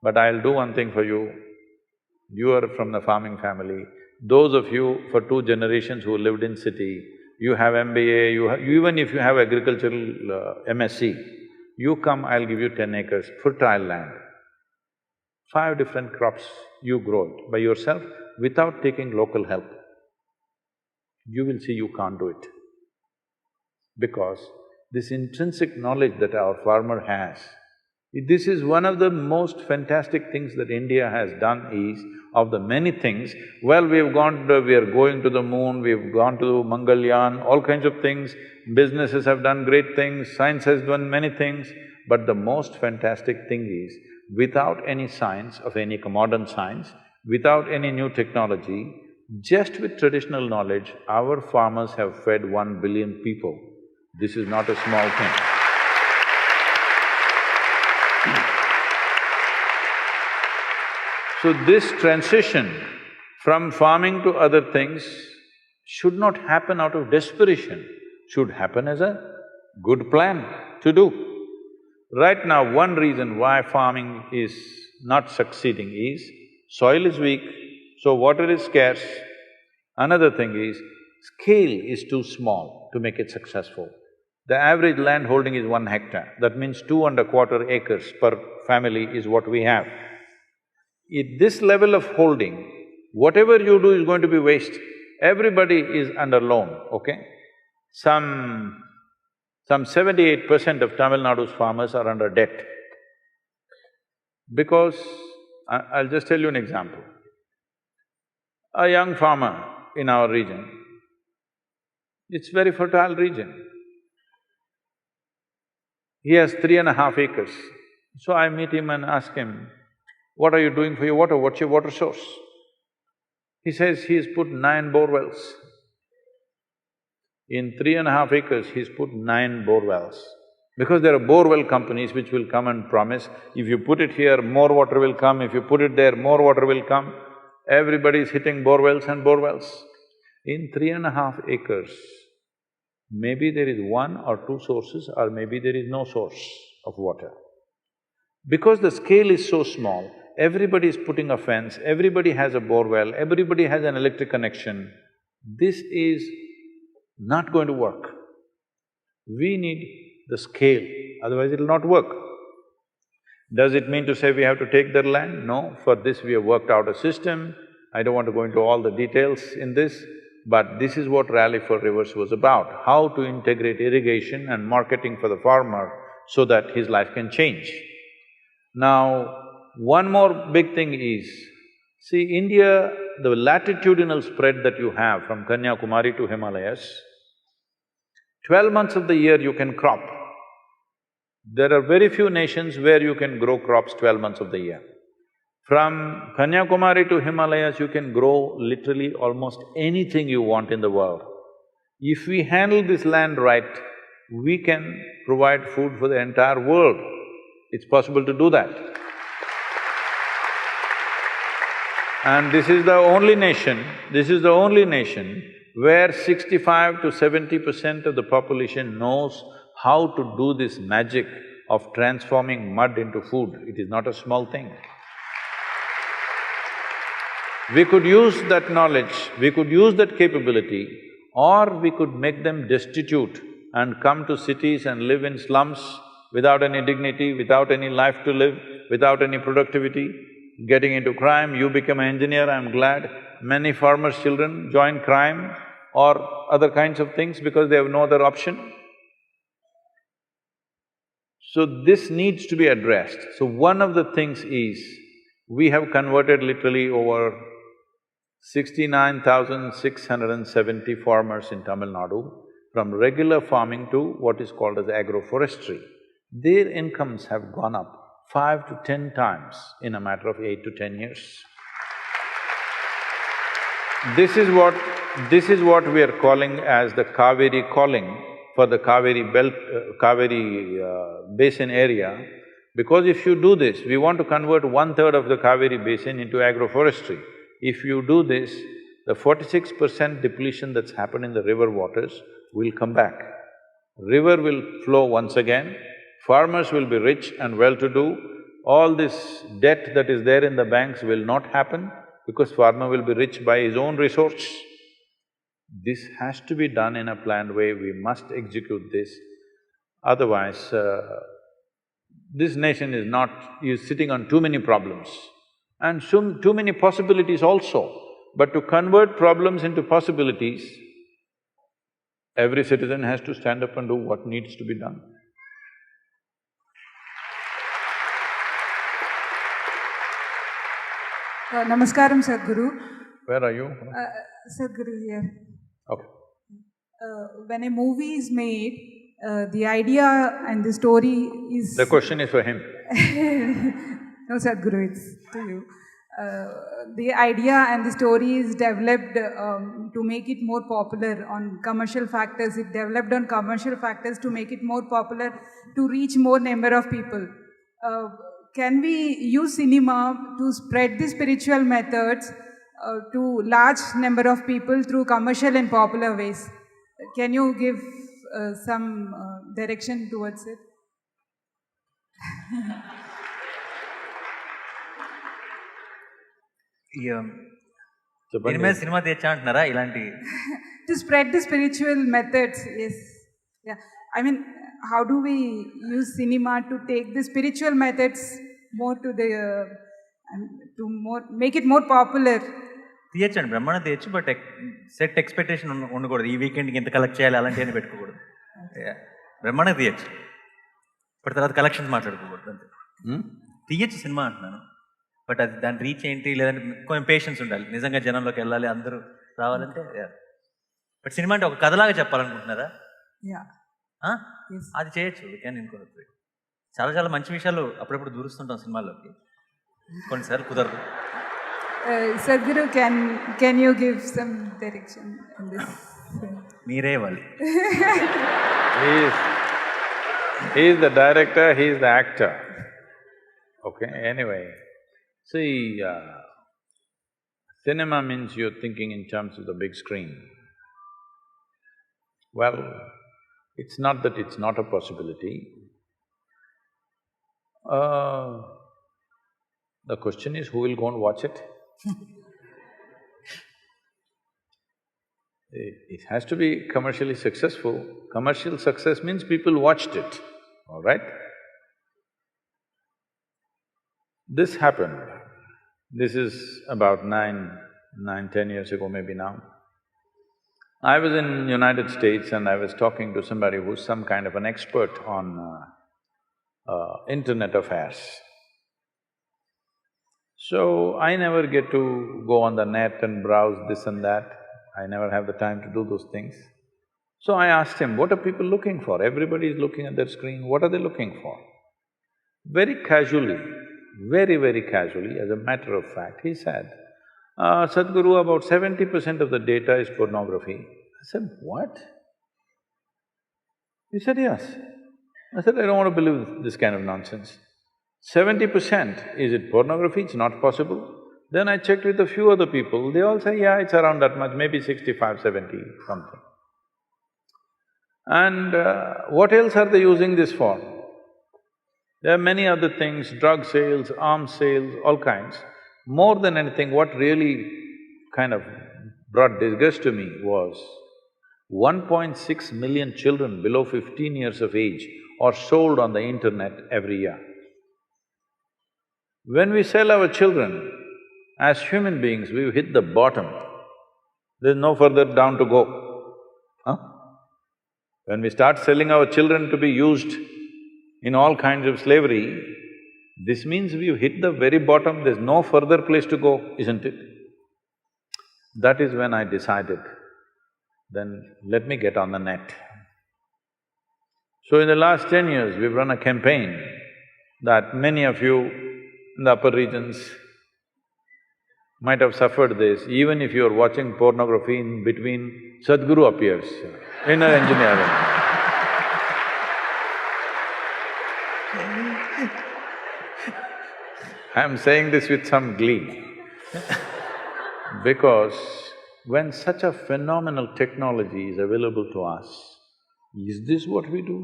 But I'll do one thing for you. You are from the farming family. Those of you for 2 generations who lived in city, you have MBA, even if you have agricultural MSc, you come, I'll give you 10 acres, fertile land. 5 different crops, you grow it by yourself without taking local help. You will see you can't do it. Because this intrinsic knowledge that our farmer has, this is one of the most fantastic things that India has done is, of the many things, well, we are going to the moon, we've gone to Mangalyaan, all kinds of things, businesses have done great things, science has done many things, but the most fantastic thing is, without any science of any modern science, without any new technology, just with traditional knowledge, our farmers have fed 1 billion people. This is not a small thing. So this transition from farming to other things should not happen out of desperation, should happen as a good plan to do. Right now, one reason why farming is not succeeding is, soil is weak, so water is scarce. Another thing is, scale is too small to make it successful. The average land holding is 1 hectare, that means 2¼ acres per family is what we have. At this level of holding, whatever you do is going to be waste. Everybody is under loan, okay? Some 78% of Tamil Nadu's farmers are under debt. Because, I'll just tell you an example. A young farmer in our region, it's very fertile region. He has 3.5 acres. So I meet him and ask him, what are you doing for your water? What's your water source? He says he's put 9 bore wells. In 3.5 acres, he's put 9 bore wells. Because there are bore well companies which will come and promise, if you put it here, more water will come, if you put it there, more water will come. Everybody is hitting bore wells and bore wells. In 3.5 acres, maybe there is 1 or 2 sources, or maybe there is no source of water. Because the scale is so small, everybody is putting a fence, everybody has a bore well, everybody has an electric connection. This is not going to work. We need the scale, otherwise it'll not work. Does it mean to say we have to take their land? No, for this we have worked out a system. I don't want to go into all the details in this, but this is what Rally for Rivers was about, how to integrate irrigation and marketing for the farmer so that his life can change. Now, one more big thing is, see, India, the latitudinal spread that you have from Kanyakumari to Himalayas, 12 months of the year you can crop. There are very few nations where you can grow crops 12 months of the year. From Kanyakumari to Himalayas, you can grow literally almost anything you want in the world. If we handle this land right, we can provide food for the entire world. It's possible to do that. And this is the only nation where 65 to 70% of the population knows how to do this magic of transforming mud into food. It is not a small thing. We could use that knowledge, we could use that capability, or we could make them destitute and come to cities and live in slums without any dignity, without any life to live, without any productivity, getting into crime. You become an engineer, I'm glad. Many farmers' children join crime or other kinds of things because they have no other option. So this needs to be addressed. So one of the things is, we have converted literally over 69,670 farmers in Tamil Nadu from regular farming to what is called as agroforestry. Their incomes have gone up 5 to 10 times in a matter of 8 to 10 years. This is what we are calling as the Cauvery calling for the Cauvery belt… Cauvery basin area, because if you do this, we want to convert 1/3 of the Cauvery basin into agroforestry. If you do this, the 46% depletion that's happened in the river waters will come back. River will flow once again, farmers will be rich and well-to-do, all this debt that is there in the banks will not happen because farmer will be rich by his own resource. This has to be done in a planned way, we must execute this. Otherwise, this nation is sitting on too many problems and too many possibilities also. But to convert problems into possibilities, every citizen has to stand up and do what needs to be done. Namaskaram, Sadhguru. Where are you? Sadhguru here. Okay. When a movie is made, the idea and the story is… The question is for him. No, Sadhguru, it's to you. The idea and the story is developed to make it more popular on commercial factors. It developed on commercial factors to make it more popular, to reach more number of people. Can we use cinema to spread the spiritual methods to large number of people through commercial and popular ways? Can you give some direction towards it? దీని మీద cinema తెచ్చా అంటున్నారా ఇలాంటి To spread the spiritual methods, yes. Yeah. I mean, how do we use cinema to take the spiritual methods more to the… make it more popular? తీయచ్చండి, బ్రహ్మాండం తీయచ్చు, but set expectation ఉండకూడదు. ఈ వీకెండ్కి ఎంత కలెక్ట్ చేయాలి అలాంటివన్నీ పెట్టుకోకూడదు. బ్రహ్మాండం తీయచ్చు, బట్ తర్వాత కలెక్షన్స్ మాట్లాడుకోకూడదు అంతే. తీయచ్చు సినిమా అంటున్నాను, బట్ అది దాని రీచ్ ఏంటి, లేదంటే కొంచెం పేషెన్స్ ఉండాలి, నిజంగా జనంలోకి వెళ్ళాలి, అందరూ రావాలంటే. బట్ సినిమా అంటే ఒక కథలాగా చెప్పాలనుకుంటున్నారా? అది చేయొచ్చు, కానీ ఇంకోటి చాలా చాలా మంచి విషయాలు అప్పుడప్పుడు దూరుస్తుంటాం సినిమాల్లోకి, కొన్నిసార్లు కుదరదు. Sadhguru, can you give some direction in this? మీరే ఇవ్వాలి. He is the director, he is the actor. Okay, anyway. See, cinema means you're thinking in terms of the big screen. Well, it's not that it's not a possibility. The question is, who will go and watch it? It has to be commercially successful. Commercial success means people watched it, all right? This happened. This is about 10 years ago maybe now. I was in United States and I was talking to somebody who's some kind of an expert on internet affairs. So, I never get to go on the net and browse this and that, I never have the time to do those things. So I asked him, what are people looking for? Everybody is looking at their screen, what are they looking for? Very casually, very casually, as a matter of fact, he said, Sadhguru, about 70% of the data is pornography. I said, what? He said, yes. I said, I don't want to believe this kind of nonsense. 70%, is it pornography? It's not possible. Then I checked with a few other people, they all say, yeah, it's around that much, maybe 65, 70, something. And what else are they using this for? There are many other things, drug sales, arms sales, all kinds. More than anything, what really kind of brought disgust to me was 1.6 million children below 15 years of age are sold on the internet every year. When we sell our children, as human beings, we've hit the bottom. There's no further down to go. When we start selling our children to be used in all kinds of slavery, this means we've hit the very bottom, there's no further place to go, isn't it? That is when I decided, then let me get on the net. So in the last 10 years, we've run a campaign that many of you in the upper regions might have suffered this. Even if you're watching pornography, in between, Sadhguru appears, inner engineering. I'm saying this with some glee because when such a phenomenal technology is available to us, is this what we do?